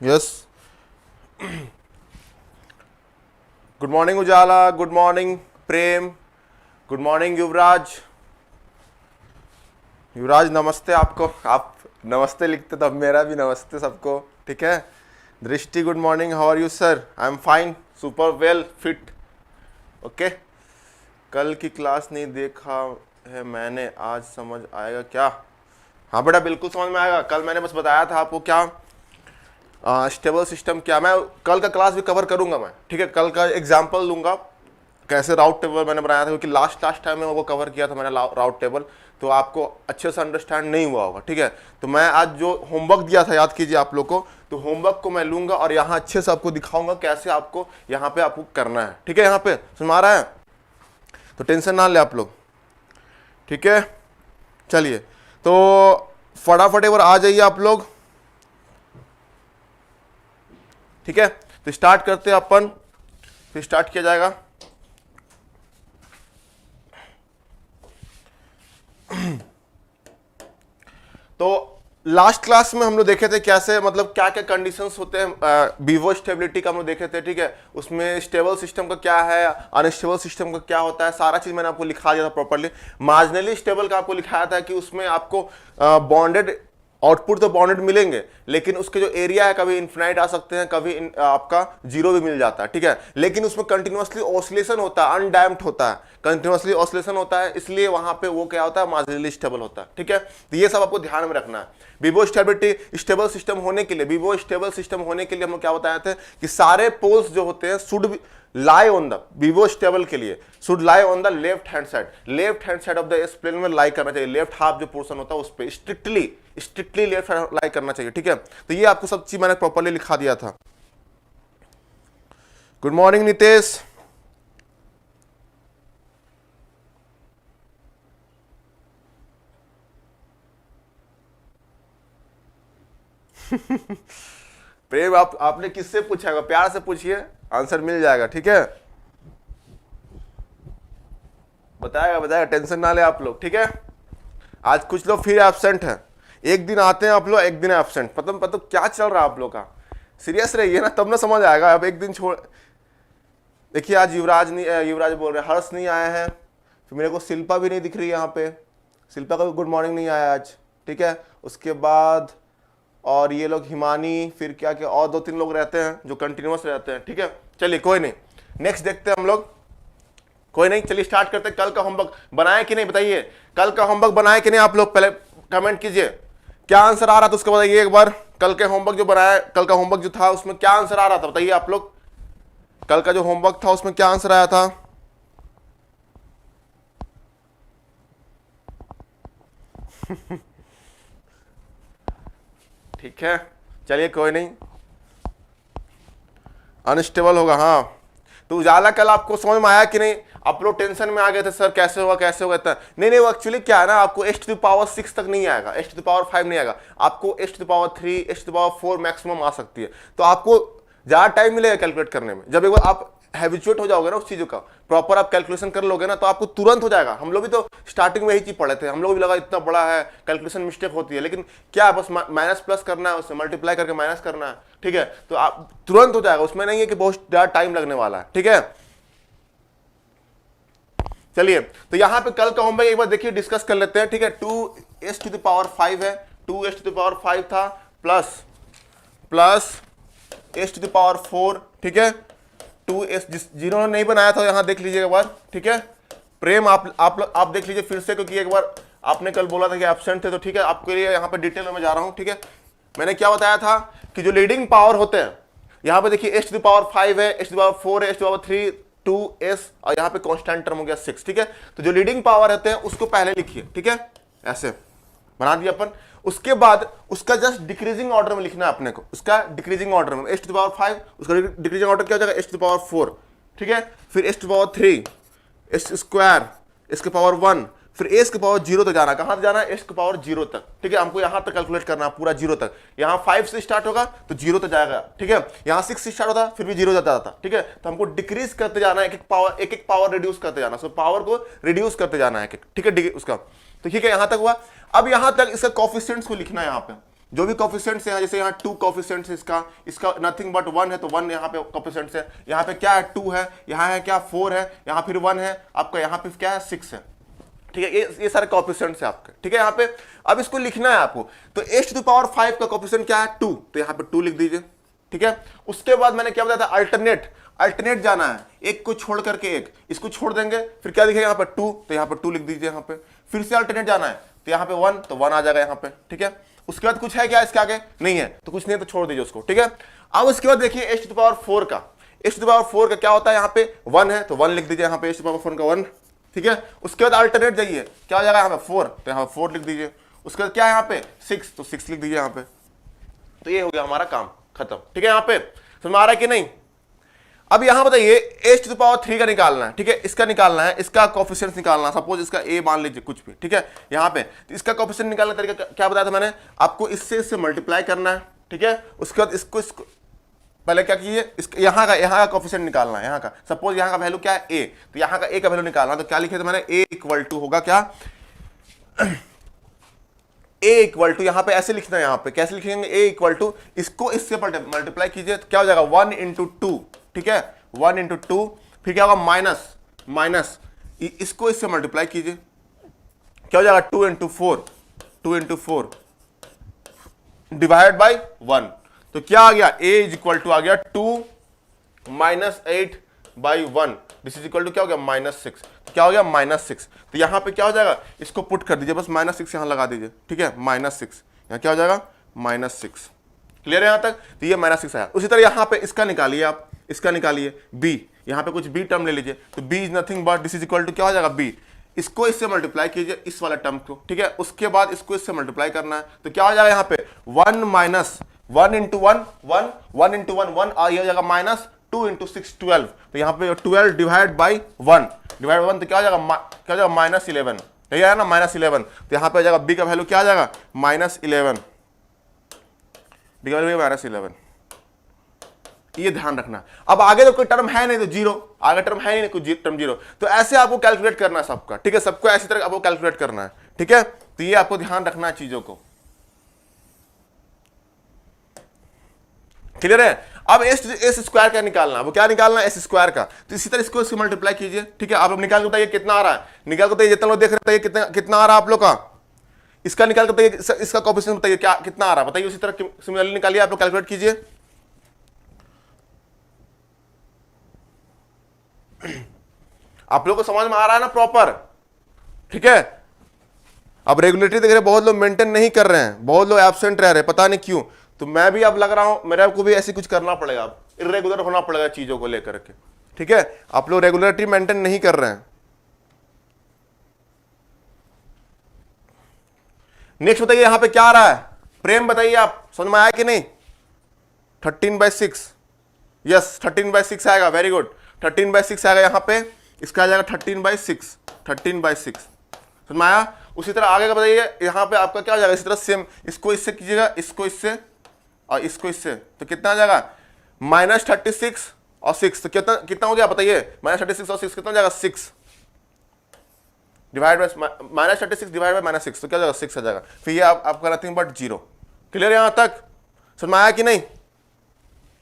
Yes. Good morning उजाला, good morning प्रेम, good morning युवराज। युवराज नमस्ते आपको, आप नमस्ते लिखते तो अब मेरा भी नमस्ते सबको, ठीक है। Drishti good morning, how are you sir? I am fine, super well fit, okay. कल की क्लास नहीं देखा है मैंने, आज समझ आएगा क्या? हाँ बेटा बिल्कुल समझ में आएगा। कल मैंने बस बताया था आपको क्या स्टेबल सिस्टम क्या, मैं कल का क्लास भी कवर करूंगा मैं, ठीक है। कल का एग्जांपल लूंगा कैसे राउट टेबल मैंने बनाया था, क्योंकि लास्ट टाइम में वो कवर किया था मैंने राउट टेबल, तो आपको अच्छे से अंडरस्टैंड नहीं हुआ होगा, ठीक है। तो मैं आज जो होमवर्क दिया था याद कीजिए आप लोग को, तो होमवर्क को मैं लूंगा और यहाँ अच्छे से आपको दिखाऊंगा कैसे आपको यहाँ पे आपको करना है, ठीक है। यहाँ पे समझ आ रहा है, तो टेंशन ना ले आप लोग, ठीक है। चलिए तो फटाफट एक बार आ जाइए आप लोग, ठीक है। तो स्टार्ट करते हैं अपन, फिर स्टार्ट किया जाएगा। तो लास्ट क्लास में हम लोग देखे थे कैसे, मतलब क्या क्या कंडीशंस होते हैं बीवो स्टेबिलिटी का हम लोग देखे थे, ठीक है। उसमें स्टेबल सिस्टम का क्या है, अनस्टेबल सिस्टम का क्या होता है, सारा चीज मैंने आपको लिखा दिया था प्रॉपर्ली। मार्जिनली स्टेबल का आपको लिखाया था कि उसमें आपको बॉन्डेड आउटपुट तो बाउंडेड मिलेंगे, लेकिन उसके जो एरिया है कभी इन्फिनाइट आ सकते हैं, कभी आपका जीरो भी मिल जाता है, ठीक है। लेकिन उसमें कंटिन्यूअसली ऑसिलेशन होता है, अनडैम्प्ड होता है, कंटिन्यूअसली ऑसिलेशन होता है, इसलिए वहां पे वो क्या होता है, मार्जिनली स्टेबल होता है, ठीक है। तो ये सब आपको ध्यान में रखना है। बीवो स्टेबिलिटी स्टेबल सिस्टम होने के लिए, बीवो स्टेबल सिस्टम होने के लिए हम लोग क्या बताए थे कि सारे पोल्स जो होते हैं should lie on the, BIBO stable के लिए should lie on the left hand side, left hand side of the S plane में लाई करना चाहिए, लेफ्ट हाफ जो पोर्शन होता है उस पर स्ट्रिक्टली लेफ्ट लाई करना चाहिए, ठीक है। तो ये आपको सब चीज मैंने प्रॉपर्ली लिखा दिया था। Good morning Nitesh. प्रेम आपने किससे पूछा होगा, प्यार से पूछिए, आंसर मिल जाएगा, ठीक है। बताएगा, टेंशन ना ले आप लोग, ठीक है। आज कुछ लोग फिर एब्सेंट हैं, एक दिन आते हैं आप लोग, एक दिन एब्सेंट, मतलब क्या चल रहा है आप लोग का, सीरियस रहिए ना, तब ना समझ आएगा। अब एक दिन छोड़, देखिए आज युवराज नहीं, युवराज बोल रहे हर्ष नहीं आए हैं, फिर मेरे को शिल्पा भी नहीं दिख रही यहाँ पे, शिल्पा का भी गुड मॉर्निंग नहीं आया आज, ठीक है। उसके बाद और ये लोग हिमानी, फिर क्या क्या और 2-3 लोग रहते हैं जो कंटिन्यूअस रहते हैं, ठीक है। चलिए कोई नहीं, नेक्स्ट देखते हैं हम लोग, कोई नहीं। चलिए स्टार्ट करते हैं। कल का होमवर्क बनाए कि नहीं बताइए, कल का होमवर्क बनाए कि नहीं आप लोग, पहले कमेंट कीजिए क्या आंसर आ रहा था उसको बताइए एक बार। कल के होमवर्क जो बनाया, कल का होमवर्क जो था उसमें क्या आंसर आ रहा था बताइए आप लोग। कल का जो होमवर्क था उसमें क्या आंसर आया था? ठीक है चलिए कोई नहीं, अनस्टेबल होगा, हाँ। तो उजाला कल आपको समझ में आया कि नहीं? आप लोग टेंशन में आ गए थे सर कैसे होगा कैसे होगा इतना। नहीं वो एक्चुअली क्या है ना, आपको h⁻6 तक नहीं आएगा, h⁻5 नहीं आएगा, आपको h⁻3 h⁻4 मैक्सिमम आ सकती है। तो आपको ज्यादा टाइम मिलेगा कैलकुलेट करने में। जब एक बार आप हैबिचुएट हो जाओगे ना उस चीजों का, प्रॉपर आप कैलकुलेशन कर लोगे ना, तो आपको तुरंत हो जाएगा। हम लोग भी तो स्टार्टिंग में यही चीज पढ़े थे, हम लोग भी लगा इतना बड़ा है, कैलकुलेशन मिस्टेक होती है, लेकिन क्या बस माइनस प्लस करना है, उससे मल्टीप्लाई करके माइनस करना है, ठीक है। तो आप तुरंत हो जाएगा, उसमें नहीं है कि बहुत ज्यादा टाइम लगने वाला है, ठीक है। चलिए तो यहां पे कल का होमवर्क एक बार देखिए, डिस्कस कर लेते हैं, ठीक है। 2s⁵ है, 2s⁵ था प्लस h⁻4, ठीक है। 2s जिन्होंने नहीं बनाया था यहां देख लीजिए एक बार, ठीक है। प्रेम आप देख लीजिए फिर से, क्योंकि एक बार आपने कल बोला था कि एब्सेंट थे, तो ठीक है आपके लिए यहां पे डिटेल में मैं जा रहा हूं, ठीक है। मैंने क्या बताया था कि जो लीडिंग पावर होते हैं, यहां पे देखिए h⁵ है, h⁻4 है, h⁻3 2s और यहां पे कांस्टेंट टर्म हो गया 6, ठीक है। तो जो लीडिंग पावर रहते हैं उसको पहले लिखिए, ठीक है, ऐसे बना दिया अपन। उसके बाद उसका जस्ट डिक्रीजिंग ऑर्डर में लिखना है अपने को, उसका डिक्रीजिंग ऑर्डर में h⁵, उसका डिक्रीजिंग ऑर्डर क्या हो जाएगा h⁻4, ठीक है। फिर h⁻3 h², इसके पावर 1, फिर एस के पावर 0 तक जाना, कहां तक जाना है एस के पावर 0 तक, ठीक है। हमको यहां तक कैलकुलेट करना है पूरा 0 तक। यहां 5 से स्टार्ट होगा तो 0 तक जाएगा, ठीक है। यहां 6 से स्टार्ट होता फिर भी 0 जाता था, ठीक है। तो हमको डिक्रीज करते जाना है, एक एक पावर रिड्यूस करते जाना, सो पावर को रिड्यूस करते जाना है, ठीक है उसका। तो ठीक है यहां तक हुआ। अब यहां तक इसका कोफिशिएंट्स को लिखना है यहां पे, जो भी कोफिशिएंट्स हैं, जैसे यहाँ 2 कोफिशिएंट्स है, इसका नथिंग बट 1 है, तो 1 यहाँ पे कोफिशिएंट्स है, यहाँ पे क्या है 2 है, यहाँ है क्या 4 है, यहाँ फिर 1 है, आपका यहाँ पे क्या है 6 है, ठीक है। ये सारे कोफिशिएंट्स है आपके, ठीक है। यहाँ पे अब इसको लिखना है आपको, तो h⁵ का कोफिशिएंट क्या है 2, तो यहाँ पे 2 लिख दीजिए, ठीक है। उसके बाद मैंने क्या बताया था, अल्टरनेट जाना है, एक को छोड़ करके एक, इसको छोड़ देंगे, फिर क्या दिखेगा यहाँ पे 2, तो यहाँ पे 2 लिख दीजिए यहाँ पे। फिर से अल्टरनेट जाना है, तो यहाँ पे 1, तो 1 आ जाएगा यहाँ पे, ठीक है। उसके बाद कुछ है क्या इसके आगे, नहीं है, तो कुछ नहीं है तो छोड़ दीजिए उसको, ठीक है। अब उसके बाद देखिए h⁴ का क्या होता है, यहाँ पे 1 है तो 1 लिख दीजिए यहाँ पे h⁴ का 1, ठीक है। उसके बाद अल्टरनेट जाइए, क्या हो जाएगा यहाँ पे 4, तो यहाँ 4 लिख दीजिए। उसके बाद क्या है यहाँ पे 6, तो 6 लिख दीजिए यहाँ पे। तो ये हो गया हमारा काम खत्म, ठीक है। यहाँ पे समझ में आ रहा है कि नहीं। अब यहां बताइए h⁵ का निकालना है, ठीक है, इसका निकालना है, इसका कोफिशिएंट निकालना है। सपोज इसका a मान लीजिए कुछ भी, ठीक है। यहां पे तो इसका कोफिशिएंट निकालने का तरीका क्या बताया था मैंने आपको, इससे मल्टीप्लाई करना है, ठीक है। उसके बाद इसको पहले क्या कीजिए, यहाँ का कोफिशिएंट निकालना है, यहाँ का। सपोज यहाँ का वैल्यू क्या है a, तो यहाँ का a का वैल्यू निकालना है, तो क्या लिखे थे मैंने, a इक्वल टू होगा क्या, a इक्वल टू, यहाँ पे ऐसे लिखना है, यहाँ पे कैसे लिखेंगे, a इक्वल टू, इसको इससे मल्टीप्लाई कीजिए तो क्या हो जाएगा 1 × 2, ठीक है, 1 × 2, फिर क्या होगा माइनस, इसको इससे मल्टीप्लाई कीजिए, क्या हो जाएगा 2 × 4 डिवाइड बाय 1, तो क्या आ गया, a इक्वल टू आ गया 2 - 8/1, दिस इज इक्वल टू क्या हो गया -6, क्या हो गया -6। तो यहाँ पे क्या हो जाएगा, इसको पुट कर दीजिए, बस -6 यहाँ लगा दीजिए, ठीक है, -6 यहाँ क्या हो जाएगा -6। क्लियर है यहाँ तक, तो ये -6 आया। उसी तरह यहाँ पे इसका निकालिए, आप इसका निकालिए b, यहाँ पे कुछ b टर्म ले लीजिए, तो b is nothing but this is equal to क्या हो जाएगा b, इसको इससे मल्टीप्लाई कीजिए इस वाला टर्म को, ठीक है। उसके बाद इसको इससे मल्टीप्लाई करना है, तो क्या हो जाएगा यहाँ पे 1 - 1 × 1 1 1 × 1 1 और ये हो जाएगा -2 × 6 12, तो यहाँ पे 12 डिवाइड बाई 1 तो क्या हो जाएगा -11, यही आया ना -11, तो यहाँ पे आ जाएगा b का वैल्यू क्या आ जाएगा -11, -11, ये ध्यान रखना। अब आगे तो कोई टर्म है नहीं तो जीरो, आगे टर्म है नहीं कोई टर्म जीरो, तो ऐसे आपको कैलकुलेट करना है सबका, ठीक है, सबको ऐसी तरह आपको कैलकुलेट करना है, ठीक है। तो ये आपको ध्यान रखना है चीजों को, क्लियर है। अब एस स्क्वायर का निकालना, वो क्या निकालना है एस स्क्वायर का, तो इसी तरह इसको मल्टीप्लाई कीजिए, ठीक है। आप लोग निकाल के बताइए कितना आ रहा है, निकाल के बताइए, जितना लोग देख रहे हैं कितना आ रहा है आप लोग का, इसका निकाल के बताइए, इसका कोएफिशिएंट बताइए क्या कितना आ रहा है, बताइए। उसी तरह सिमिलरली निकालिए, आप लोग कैलकुलेट कीजिए। आप लोग को समझ में आ रहा है ना प्रॉपर, ठीक है। अब रेगुलेटरी देख रहे, बहुत लोग मेंटेन नहीं कर रहे हैं, बहुत लोग एब्सेंट रह रहे हैं, पता नहीं क्यों। तो मैं भी अब लग रहा हूं, मेरे को भी ऐसे कुछ करना पड़ेगा, अब इरेगुलर होना पड़ेगा चीजों को लेकर के, ठीक है। आप लोग रेगुलरिटी मेंटेन नहीं कर रहे हैं। नेक्स्ट बताइए यहां पे क्या आ रहा है, प्रेम बताइए आप, समझ में आया कि नहीं। 13/6, यस 13/6 आएगा, वेरी गुड, 13/6 आएगा यहाँ पे, इसका आ जाएगा 13/6, 13/6, समझ में आया। उसी तरह आगे का बताइए, यहाँ पे आपका क्या हो जाएगा, इसी तरह सेम, इसको इससे कीजिएगा, इसको इससे और इसको इससे, तो कितना आ जाएगा -36 और 6, तो कितना हो गया बताइए, -36 और 6 कितना हो जाएगा 6 डिवाइड बाय -36 डिवाइड बाय -6, तो क्या हो जाएगा 6 आ जाएगा। फिर ये आपका नथिंग बट 0। क्लियर यहाँ तक, समझ में आया कि नहीं,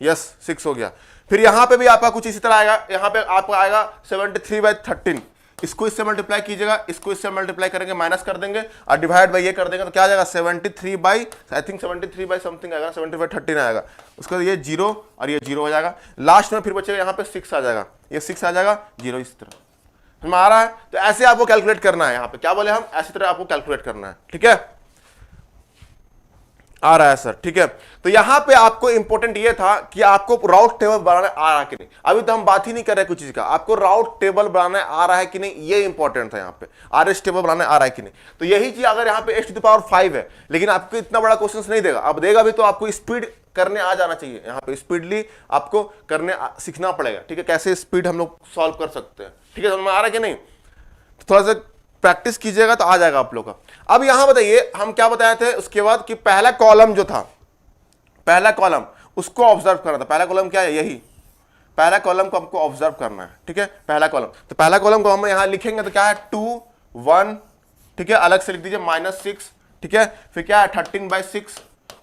यस 6 हो गया। फिर यहां पे भी आपका कुछ इसी तरह आएगा, यहां पे आपका आएगा 73/13, इसको इससे मल्टीप्लाई कीजिएगा, इसको इससे मल्टीप्लाई करेंगे, माइनस कर देंगे और डिवाइड बाय ये कर देंगे, तो क्या आ जाएगा 73 समथिंग आएगा, 73/13 आएगा। उसके बाद ये 0 और ये 0 हो जाएगा, लास्ट में फिर बचेगा यहाँ पे 6 आ जाएगा, ये 6 आ जाएगा, 0 इस तरह, समझ में आ रहा है। तो ऐसे आपको कैलकुलेट करना है, यहाँ पे क्या बोले हम, ऐसी तरह आपको कैलकुलेट करना है, ठीक है, आ रहा है सर, ठीक है। तो यहां पे आपको इंपॉर्टेंट ये था कि आपको राउट टेबल बनाना आ रहा है कि नहीं। अभी तो हम बात ही नहीं कर रहे कुछ चीज का, आपको राउट टेबल बनाना आ रहा है कि नहीं, ये इंपॉर्टेंट था। यहाँ पे आरएस टेबल बनाना आ रहा है कि नहीं, तो यही चीज अगर यहाँ पे h⁵ है, लेकिन आपको इतना बड़ा क्वेश्चन नहीं देगा, अब देगा भी तो आपको स्पीड करने आ जाना चाहिए, यहाँ पे स्पीडली आपको करने सीखना पड़ेगा, ठीक है, कैसे स्पीड हम लोग सॉल्व कर सकते हैं, ठीक है, समझ में आ रहा है कि नहीं। तो थोड़ा सा प्रैक्टिस कीजिएगा तो आ जाएगा आप लोग का। अब यहां बताइए हम क्या बताए थे उसके बाद कि पहला कॉलम जो था, पहला कॉलम उसको ऑब्जर्व करना था। पहला कॉलम क्या है, यही पहला कॉलम को हमको ऑब्जर्व करना है, ठीक है, पहला कॉलम। तो पहला कॉलम को हम यहां लिखेंगे तो क्या है 2 1, ठीक है, अलग से लिख दीजिए -6, ठीक है, फिर क्या है 13/6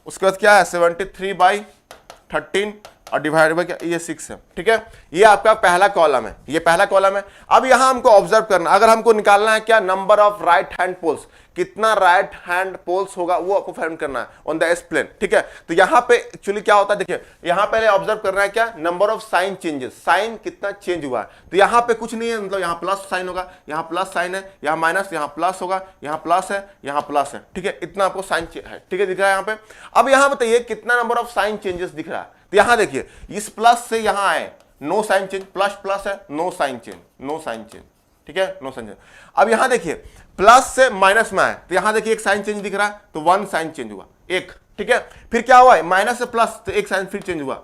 उसके बाद क्या है 73/13 और डिवाइड बाय क्या, ये 6 है, ठीक है। ये आपका पहला कॉलम है, ये पहला कॉलम है। अब यहां हमको ऑब्जर्व करना, अगर हमको निकालना है क्या number of right hand poles, कितना राइट हैंड पोल्स होगा वो आपको फाइंड करना है ऑन द एस प्लेन, ठीक है। तो यहां पे एक्चुअली क्या होता है, देखिए यहां पहले ऑब्जर्व करना है क्या number of sign changes, sign कितना चेंज हुआ है। तो यहां पे कुछ नहीं है, मतलब यहां प्लस साइन होगा, यहां प्लस साइन है, यहां माइनस, यहां प्लस होगा, यहां प्लस है, यहां प्लस है, ठीक है। इतना आपको साइन है, ठीक है, दिख रहा है यहां पे। अब यहां बताइए कितना नंबर ऑफ साइन चेंजेस दिख रहा है। तो यहां देखिए इस प्लस से यहां आए no sign change, plus plus है no sign change, no sign change, ठीक है, नो साइन चेंज। अब यहां देखिए प्लस से माइनस में आए तो यहां देखिए एक साइन चेंज दिख रहा है, तो 1 साइन चेंज हुआ, एक, ठीक है। फिर क्या हुआ माइनस से प्लस, तो एक साइन फिर चेंज हुआ,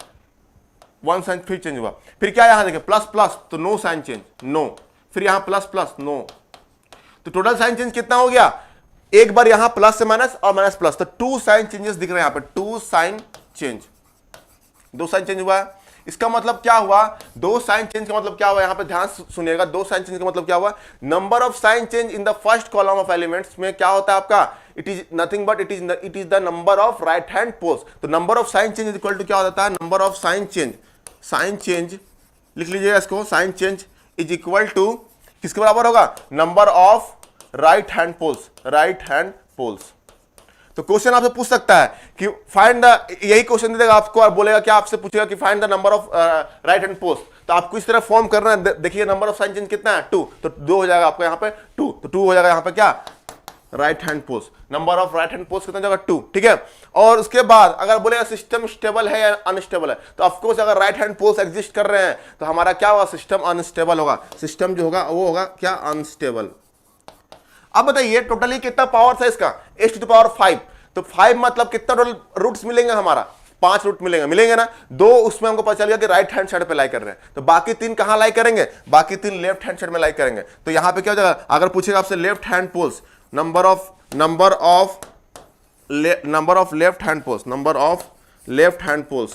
1 साइन फिर चेंज हुआ। फिर क्या यहां देखिए प्लस प्लस तो नो साइन चेंज, नो, फिर यहां प्लस प्लस नो, तो टोटल साइन चेंज कितना हो गया, एक बार यहां प्लस से माइनस और माइनस प्लस, तो 2 साइन चेंजेस दिख रहे हैं यहां पे, 2 साइन चेंज, 2 साइन चेंज हुआ है। इसका मतलब क्या हुआ, 2 साइन चेंज का मतलब क्या हुआ, यहां पे ध्यान सुनिएगा, 2 साइन चेंज का मतलब क्या हुआ, number of sign change in the first column of elements में क्या होता है आपका, it is nothing but it is the number of right hand poles. तो number of sign change is equal to क्या होता है, number of sign change, sign change लिख लीजिएगा इसको, sign change is equal to किसके बराबर होगा, number of right hand poles, right hand poles. तो क्वेश्चन आपसे पूछ सकता है कि फाइंड द, यही क्वेश्चन देगा आपको और बोलेगा क्या, आपसे पूछेगा कि find the number of right hand poles. तो आपको इस तरह फॉर्म करना है, देखिए नंबर ऑफ साइन चेंज कितना है 2, तो 2 हो जाएगा आपका यहाँ पे 2, तो 2 हो जाएगा यहाँ पे क्या right hand poles, number of right hand poles कितना हो जाएगा 2, ठीक है। और उसके बाद अगर बोलेगा सिस्टम स्टेबल है या अनस्टेबल है, तो ऑफकोर्स अगर राइट हैंड पोल्स एग्जिस्ट कर रहे हैं तो हमारा क्या होगा, सिस्टम अनस्टेबल होगा, सिस्टम जो होगा वो होगा क्या अनस्टेबल। अब बताइए टोटली कितना पावर था इसका, h⁵, तो 5 मतलब कितना टोटल रूट्स मिलेंगे, हमारा 5 रूट मिलेंगे ना, 2 उसमें हमको पता चल गया कि राइट हैंड साइड पे लाई कर रहे हैं, तो बाकी 3 कहां लाई करेंगे, बाकी 3 लेफ्ट हैंड साइड में लाई करेंगे। तो यहां पे क्या हो जाएगा, अगर पूछेगा आपसे left hand poles, number of left hand poles, number of left hand poles,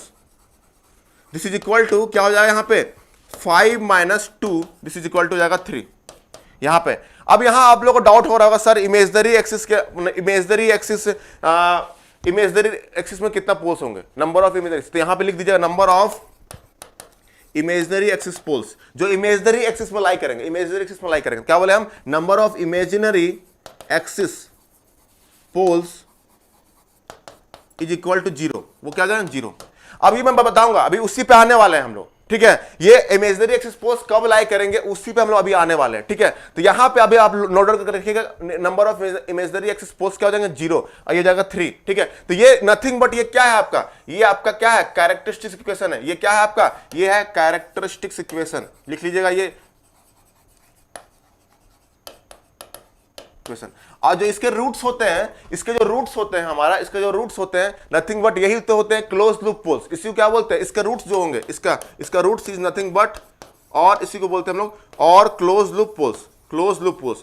this is equal to क्या हो जाएगा यहाँ पे 5 - 2, दिस इज इक्वल टू जाएगा 3 यहां पे। अब यहां आप लोगों को डाउट हो रहा होगा सर इमेजिनरी एक्सिस में कितना पोल्स होंगे, नंबर ऑफ इमेजिनरी, तो यहां पे लिख दीजिएगा number of imaginary axis poles, जो इमेजिनरी एक्सिस में लाई करेंगे, इमेजिनरी एक्सिस में लाई करेंगे, क्या बोले हम, number of imaginary axis poles is equal to 0, वो क्या जाए 0। अभी मैं बताऊंगा, अभी उसी पे आने वाले हैं हम लोग, ठीक है। ये इमेजिनरी एक्सिस पोल्स कब लाई करेंगे उसी पे हम लोग अभी आने वाले हैं, ठीक है। तो यहां पे अभी आप नोट डाउन करके रखिएगा, number of imaginary axis poles क्या हो जाएंगे 0 और ये जाएगा 3, ठीक है। तो ये नथिंग बट ये क्या है आपका, ये आपका क्या है कैरेक्टरिस्टिक्स इक्वेशन है, ये क्या है आपका, ये है कैरेक्टरिस्टिक्स इक्वेशन, लिख लीजिएगा ये इक्वेशन। और जो इसके रूट्स होते हैं, इसके जो रूट्स होते हैं हमारा, इसके जो रूट्स होते हैं नथिंग बट यही तो होते हैं क्लोज लूप पोल्स। इसी को क्या बोलते हैं, इसके रूट्स जो होंगे, इसका रूट्स इज नथिंग बट, और इसी को बोलते हैं हम लोग और close loop poles, close loop poles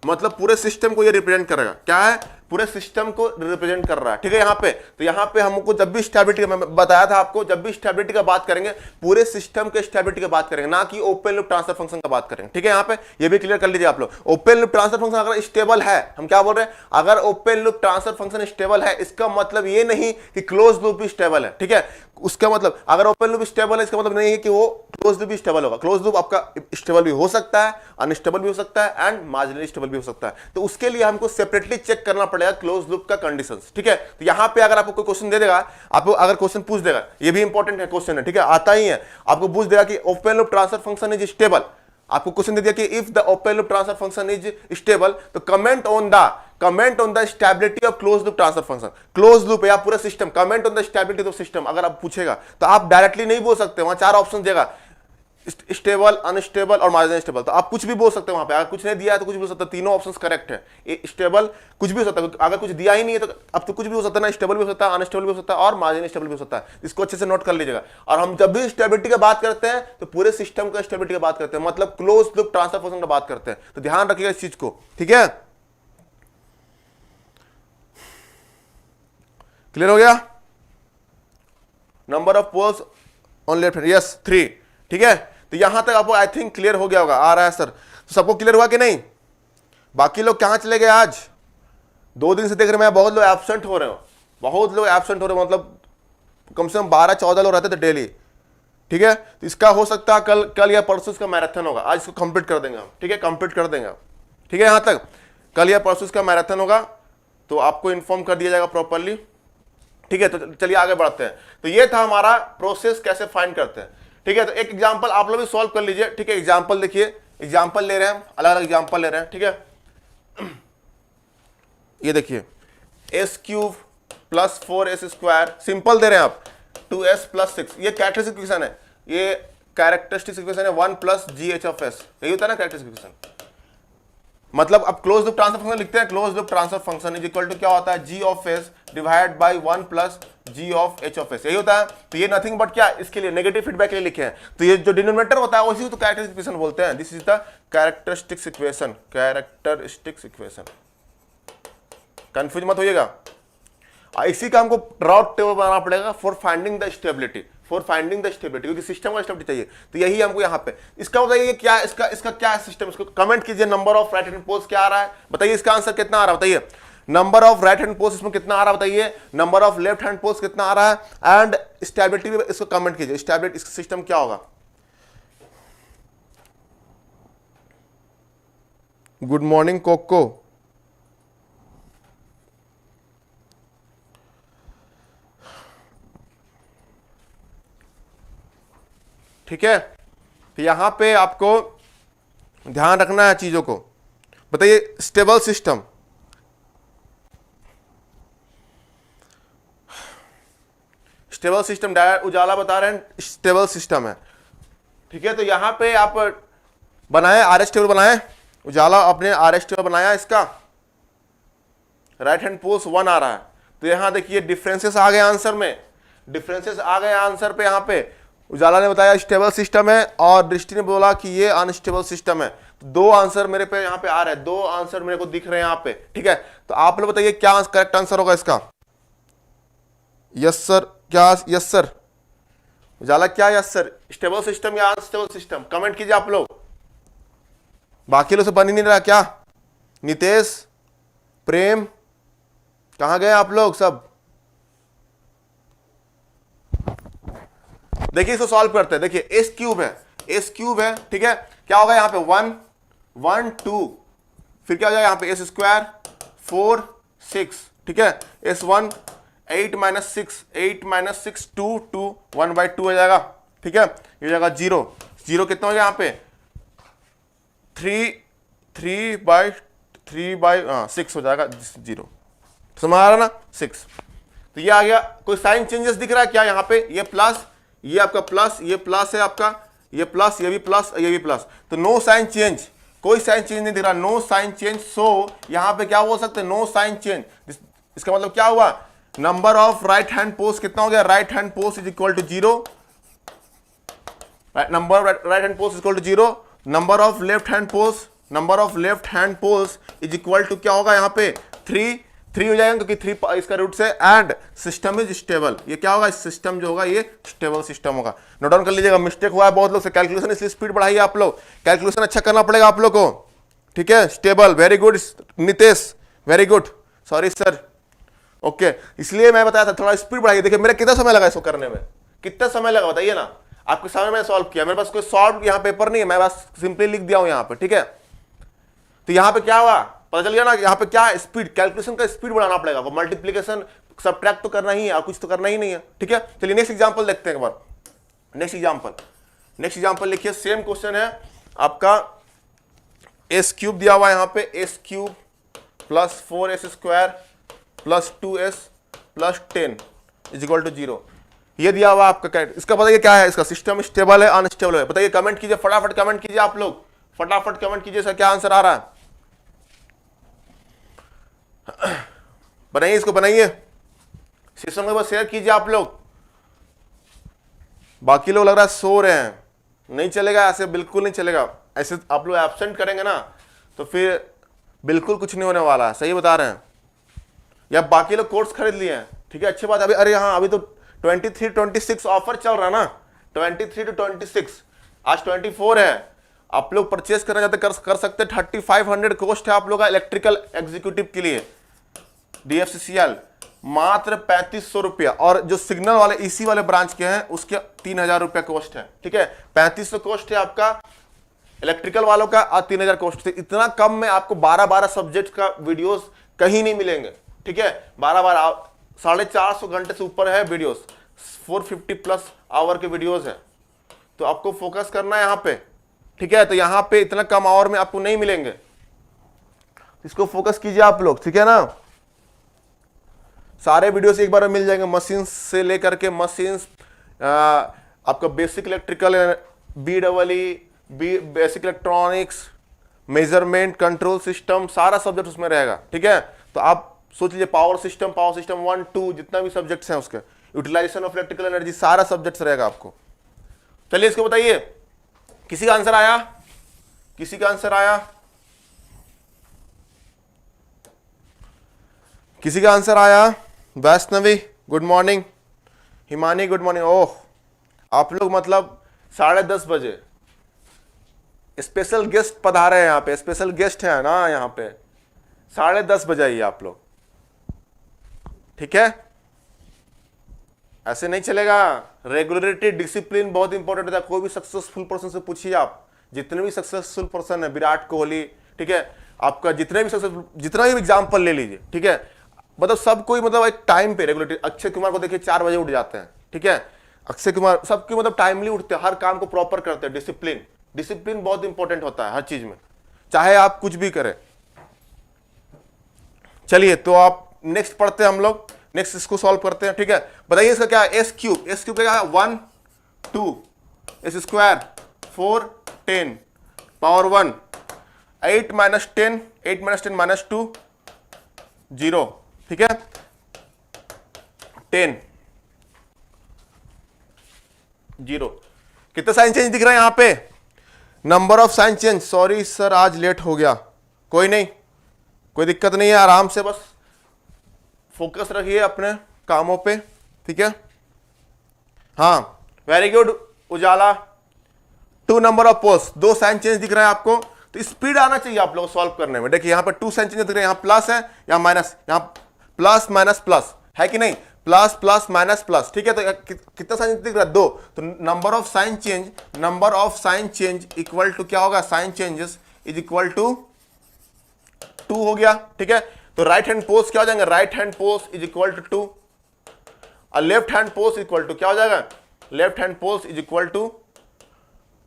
मतलब पूरे सिस्टम को ये रिप्रेजेंट करेगा, क्या है, पूरे सिस्टम को रिप्रेजेंट कर रहा है, ठीक है। यहाँ पे तो यहाँ पे हमको जब भी स्टेबिलिटी, मैं बताया था आपको, जब भी स्टेबिलिटी का बात करेंगे पूरे सिस्टम के स्टेबिलिटी की बात करेंगे, ना कि ओपन लूप ट्रांसफर फंक्शन का बात करेंगे, ठीक है। यहाँ पे ये भी क्लियर कर लीजिए आप लोग, ओपन लूप ट्रांसफर फंक्शन अगर स्टेबल है, हम क्या बोल रहे हैं, अगर open loop transfer function stable है, इसका मतलब ये नहीं कि क्लोज लूप भी स्टेबल है, ठीक है। उसका मतलब अगर ओपन लूप स्टेबल है, इसका मतलब नहीं है कि वो क्लोज लूप भी स्टेबल होगा। क्लोज लूप आपका स्टेबल भी हो सकता है, अनस्टेबल भी हो सकता है एंड मार्जिनली स्टेबल भी हो सकता है। तो उसके लिए हमको सेपरेटली चेक करना पड़ेगा क्लोज लूप का कंडीशंस, ठीक है। तो यहां पे अगर आपको कोई क्वेश्चन दे देगा, आपको अगर क्वेश्चन पूछ देगा, ये भी इंपॉर्टेंट है क्वेश्चन है, ठीक है, आता ही है, आपको पूछ देगा कि open loop transfer function is stable, आपको क्वेश्चन दे दिया कि if the open loop transfer function is stable, तो comment on the stability of close loop transfer function, close loop या पूरा system, comment on the stability of system अगर आप पूछेगा तो आप डायरेक्टली नहीं बोल सकते, वहां 4 ऑप्शन देगा, स्टेबल, अनस्टेबल और मार्जिनल स्टेबल, तो आप कुछ भी बोल सकते हैं वहां पे, अगर कुछ नहीं दिया है तो कुछ भी बोल सकते हैं, तीनों ऑप्शंस करेक्ट है। स्टेबल कुछ भी हो सकता है, अगर कुछ दिया ही नहीं है तो अब तो कुछ भी हो सकता है ना, स्टेबल भी हो सकता है, अनस्टेबल भी हो सकता है और मार्जिनल स्टेबल भी हो सकता है, इसको अच्छे से नोट कर लीजिएगा। और हम जब भी स्टेबिलिटी की बात करते हैं तो पूरे सिस्टम का स्टेबिलिटी की बात करते हैं, मतलब क्लोज लूप ट्रांसफर फंक्शन की बात करते हैं, तो ध्यान रखिएगा इस चीज को, ठीक है। क्लियर हो गया, number of poles on left hand, yes 3, ठीक है। तो यहां तक आपको आई थिंक क्लियर हो गया होगा, आ रहा है सर, तो सबको क्लियर हुआ कि नहीं, बाकी लोग कहां चले गए, आज 2 दिन से देख रहे हैं बहुत लोग एब्सेंट हो रहे हो, बहुत लोग एब्सेंट हो रहे, मतलब कम से कम 12-14 लोग रहते थे डेली, ठीक है। तो इसका हो सकता है कल या परसों इसका मैराथन होगा, आज इसको कंप्लीट कर देंगे हम, ठीक है, कंप्लीट कर देंगे, ठीक है। यहां तक कल या परसों इसका मैराथन होगा तो आपको इन्फॉर्म कर दिया जाएगा प्रॉपरली, ठीक है। तो चलिए आगे बढ़ते हैं। तो ये था हमारा प्रोसेस कैसे फाइंड करते हैं, ठीक है। तो एक एग्जांपल आप लोग भी सॉल्व कर लीजिए, ठीक है। एग्जांपल देखिए, एग्जांपल ले रहे हैं, अलग अलग एग्जांपल ले रहे हैं, ठीक है। ये देखिए s³ + 4s², सिंपल दे रहे हैं आप, 2s + 6, ये कैरेक्टरिस्टिक इक्वेशन है, ये कैरेक्टरिस्टिक इक्वेशन है 1 + GH(s), यही होता है ना कैरेक्टरिस्टिक इक्वेशन। मतलब अब क्लोज लूप ट्रांसफर फंक्शन लिखते हैं, close loop transfer function is equal to क्या होता है, g(s) डिवाइड बाय 1 + g(h)(s), यही होता है। तो ये नथिंग बट क्या, इसके लिए नेगेटिव फीडबैक के लिए लिखे हैं। तो ये जो डिनोमिनेटर होता है उसी को तो कैरेक्टरिस्टिक इक्वेशन बोलते हैं। This is the characteristics equation, characteristics equation, confuse मत होइएगा। इसी का हमको राउट टेबल बनाना पड़ेगा for finding the stability, for finding the stability, क्योंकि सिस्टम का स्टेबिलिटी चाहिए। तो यही हमको यहाँ पे, इसका बताइए क्या, इसका क्या सिस्टम, इसको कमेंट कीजिए। Number of right hand poles क्या आ रहा है बताइए, इसका आंसर कितना आ रहा है बताइए। Number of right hand poles इसमें कितना आ रहा है बताइए, number of left hand poles कितना आ रहा है, एंड स्टेबिलिटी भी इसको कमेंट कीजिए, स्टेबिलिटी इसका सिस्टम क्या होगा। गुड मॉर्निंग कोको, ठीक है। तो यहां पे आपको ध्यान रखना है चीजों को। बताइए stable system, stable system, direct Ujala बता रहे हैं स्टेबल सिस्टम है, ठीक है। तो यहां पे आप बनाए RS टेबल, बनाए उजाला अपने RS टेबल बनाया, इसका राइट हैंड पोल्स 1 आ रहा है। तो यहां देखिए डिफरेंसेस आ गए आंसर में, डिफरेंसेस आ गए आंसर पे। यहां पे उजाला ने बताया स्टेबल सिस्टम है और दृष्टि ने बोला कि ये अनस्टेबल सिस्टम है। तो 2 आंसर मेरे पे यहाँ पे आ रहे हैं, 2 आंसर मेरे को दिख रहे हैं यहाँ पे, ठीक है। तो आप लोग बताइए क्या करेक्ट आंसर होगा इसका। यस सर, क्या यस सर, उजाला क्या यस सर, स्टेबल सिस्टम या अनस्टेबल सिस्टम, कमेंट कीजिए आप लोग। बाकी लोग से बन ही नहीं रहा क्या, नितेश, प्रेम, कहां गए आप लोग सब। देखिए इसको सॉल्व करते हैं। देखिए s³ है, s³ है, ठीक है। क्या होगा यहाँ पे 1 1 2, फिर क्या हो जाएगा यहाँ पे s² 4 6, ठीक है। s1 8 - 6, 8 - 6 2 2, 1/2 हो जाएगा, ठीक है। ये हो जाएगा 0 0, कितना हो जाएगा यहाँ पे 3/6 हो जाएगा 0, समझ आ रहा ना 6। तो ये आ गया। कोई साइन चेंजेस दिख रहा है क्या यहाँ पे, ये प्लस, ये आपका प्लस, ये प्लस है आपका, ये प्लस, ये भी प्लस, ये भी प्लस। तो नो साइन चेंज, कोई साइन चेंज नहीं दिख रहा, नो साइन चेंज। सो यहां पे क्या बोल सकते हैं, नो साइन चेंज। इसका मतलब क्या हुआ, number of right hand poles कितना हो गया, right hand poles is equal to 0, number right hand poles is equal to 0, number of left hand poles, number of left hand poles is equal to क्या होगा यहाँ पे 3 हो जाएगा, क्योंकि 3 इसका रूट से, एंड सिस्टम इज स्टेबल। ये क्या होगा, सिस्टम जो होगा ये स्टेबल सिस्टम होगा। नोट डाउन कर लीजिएगा, मिस्टेक हुआ है बहुत लोग से कैलकुलेशन, इसलिए स्पीड बढ़ाइए आप लोग, कैलकुलेशन अच्छा करना पड़ेगा आप लोग को, ठीक है। Stable, very good Nitesh, very good, sorry sir, okay. इसलिए मैं बताया था थोड़ा स्पीड बढ़ाइए। देखिए मेरा कितना समय लगा इसको करने में, कितना समय लगा बताइए ना, आपके सामने मैंने सॉल्व किया, मेरे पास कोई सॉल्व यहाँ पेपर नहीं है, मैं बस सिंपली लिख दिया हूँ यहाँ पे, ठीक है। तो यहाँ पे क्या हुआ पता चल गया ना, यहाँ पे क्या स्पीड, कैलकुलेशन का स्पीड बढ़ाना पड़ेगा, वो मल्टीप्लिकेशन सबट्रैक्ट तो करना ही है और कुछ तो करना ही नहीं है, ठीक है। चलिए नेक्स्ट एग्जांपल देखते हैं एक बार। नेक्स्ट एग्जांपल लिखिए, सेम क्वेश्चन है आपका, s³ दिया हुआ है यहाँ पे, s³ + 4s² + 2s + 10 is equal to 0, ये दिया हुआ आपका। इसका बताइए क्या है, इसका सिस्टम स्टेबल है अनस्टेबल है, बताइए, कमेंट कीजिए, फटाफट कमेंट कीजिए आप लोग, फटाफट कमेंट कीजिए सर क्या आंसर आ रहा है। बनाइए इसको, बनाइए, सिस्टम के बस शेयर कीजिए आप लोग। बाकी लोग लग रहा है सो रहे हैं, नहीं चलेगा ऐसे, बिल्कुल नहीं चलेगा ऐसे। आप लोग एब्सेंट करेंगे ना तो फिर बिल्कुल कुछ नहीं होने वाला है, सही बता रहे हैं। या बाकी लोग कोर्स खरीद लिए हैं, ठीक है, अच्छी बात है। अभी अरे हाँ, अभी तो 23-26 ऑफर चल रहा है ना, 23 to 26, आज 24 है। आप लोग परचेस करना चाहते कर सकते, 3500 कॉस्ट है आप लोग का इलेक्ट्रिकल एग्जीक्यूटिव के लिए, DFCCL मात्र 3500 रुपया, और जो सिग्नल वाले इसी वाले ब्रांच के हैं उसके 3000 रुपया कॉस्ट है, ठीक है। 3500 कॉस्ट है आपका इलेक्ट्रिकल वालों का और 3000 कॉस्ट है। इतना कम में आपको 12 सब्जेक्ट का वीडियोस कहीं नहीं मिलेंगे, ठीक है। 12 450 घंटे से ऊपर है वीडियोस, 450 प्लस आवर के वीडियोस है, तो आपको फोकस करना है यहाँ पे, ठीक है। तो यहाँ पे इतना कम आवर में आपको नहीं मिलेंगे, इसको फोकस कीजिए आप लोग, ठीक है ना। सारे वीडियोस एक बार में मिल जाएंगे, मशीन से लेकर के मशीन्स, आपका basic electrical, BEE, basic electronics, measurement, control system, सारा सब्जेक्ट उसमें रहेगा, ठीक है। तो आप सोच लीजिए पावर सिस्टम 1, 2 जितना भी सब्जेक्ट्स हैं उसके, यूटिलाइजेशन ऑफ इलेक्ट्रिकल एनर्जी, सारा सब्जेक्ट्स रहेगा आपको। चलिए इसको बताइए, किसी का आंसर आया, किसी का आंसर आया, किसी का आंसर आया? Vaishnavi good morning, Himani good morning. ओह आप लोग मतलब 10:30 बजे स्पेशल गेस्ट पधारे हैं यहाँ पे, स्पेशल गेस्ट है ना यहाँ पे, 10:30 बजे आइए आप लोग, ठीक है। ऐसे नहीं चलेगा, रेगुलरिटी डिसिप्लिन बहुत इंपॉर्टेंट होता है। कोई भी सक्सेसफुल पर्सन से पूछिए आप, जितने भी सक्सेसफुल पर्सन है, विराट कोहली, ठीक है, आपका जितने भी सक्सेसफुल, जितना भी एग्जाम्पल ले लीजिए, ठीक है, मतलब सब कोई मतलब एक टाइम पे रेगुलरिटी। अक्षय कुमार को देखिए 4 बजे उठ जाते हैं, ठीक है। अक्षय कुमार सबके मतलब टाइमली उठते हैं, हर काम को प्रॉपर करते हैं। डिसिप्लिन, डिसिप्लिन बहुत इंपॉर्टेंट होता है हर चीज में, चाहे आप कुछ भी करें। चलिए तो आप नेक्स्ट पढ़ते हैं हम लोग, नेक्स्ट इसको सॉल्व करते हैं, ठीक है। बताइए इसका क्या है, एस क्यूब क्या है, 1 2 एस स्क्वायर 4 10 पावर 1 8 - 10 8 - 10 - 2 0, ठीक है। 10 0 कितने साइन चेंज दिख रहा है यहाँ पे, number of sign change. Sorry sir आज लेट हो गया, कोई नहीं, कोई दिक्कत नहीं है, आराम से बस फोकस रखिए अपने कामों पे, ठीक है। हाँ very good Ujala. 2 number of poles, 2 sign change दिख रहा है आपको, तो स्पीड आना चाहिए आप लोग सॉल्व करने में। देखिए यहाँ पर 2 साइन चेंज दिख रहे हैं, यहाँ प्लस है, यहाँ माइनस, यहाँ प्लस माइनस प्लस है कि नहीं, प्लस प्लस माइनस प्लस, ठीक है। तो कितना साइन दिख रहा है, 2। तो number of sign change equal to क्या होगा, sign changes is equal to 2 हो गया, ठीक है। तो राइट हैंड पोल्स क्या हो जाएंगे, right hand poles is equal to 2, और left hand poles equal to क्या हो जाएगा, left hand poles is equal to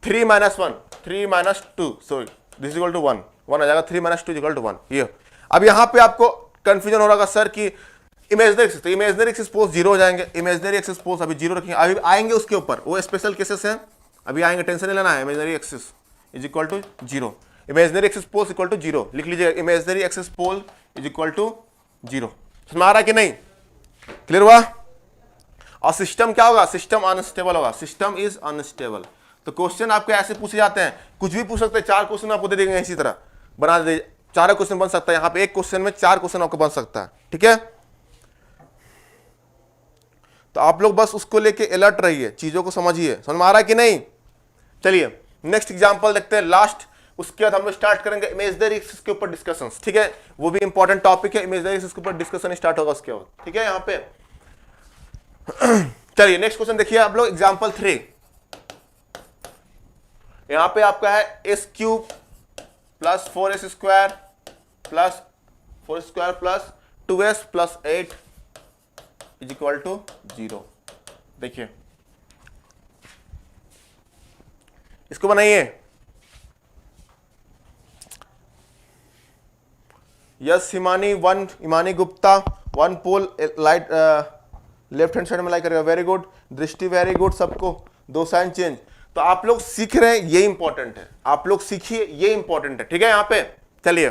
3 - 1 3 - 2, sorry this equal to 1 1 आ जाएगा, 3 - 2 इक्वल टू 1। ये अब यहाँ पे आपको कंफ्यूजन हो रहा सर कि इमेजनरी एक्सिस, तो इमेजनरी एक्सिस पोल्स 0 हो जाएंगे, इमेजनरी एक्सिस पोल्स अभी 0 रखेंगे, अभी आएंगे उसके ऊपर, वो स्पेशल केसेस हैं, अभी आएंगे, टेंशन नहीं लेना है। Imaginary axis is equal to 0, imaginary axis poles equal to 0 लिख लीजिएगा, imaginary axis pole is equal to 0। समझ आ रहा कि नहीं, क्लियर हुआ। और सिस्टम क्या होगा, सिस्टम अनस्टेबल होगा, सिस्टम इज अनस्टेबल। तो क्वेश्चन आपके ऐसे पूछे जाते हैं, कुछ भी पूछ सकते हैं, 4 क्वेश्चन आपको दे देंगे, इसी तरह बना दे, 4 क्वेश्चन बन सकता है, यहाँ पे एक क्वेश्चन में 4 क्वेश्चन आपको बन सकता है, ठीक है। तो आप लोग बस उसको लेके अलर्ट रहिए, चीजों को समझिए, समझ में आ रहा है कि नहीं। चलिए नेक्स्ट एग्जांपल देखते हैं, लास्ट, उसके बाद हम लोग स्टार्ट करेंगे इमेजनरी एक्सिस के ऊपर डिस्कशंस, ठीक है। वो भी इंपॉर्टेंट टॉपिक है, इमेजनरी एक्सिस के ऊपर डिस्कशन स्टार्ट होगा उसके बाद, ठीक है। यहाँ पे चलिए नेक्स्ट क्वेश्चन देखिए आप लोग, एग्जांपल 3। यहाँ पे आपका है S cube plus 4s square plus 4 square plus 2s plus 8 is equal to 0। देखिए इसको बनाइए, yes Himani Gupta 1 pole light left hand side में लाई करेगा, very good Drishti, very good सबको, 2 साइन चेंज। तो आप लोग सीख रहे हैं, ये इंपॉर्टेंट है, आप लोग सीखिए, ये इंपॉर्टेंट है, ठीक है। यहाँ पे चलिए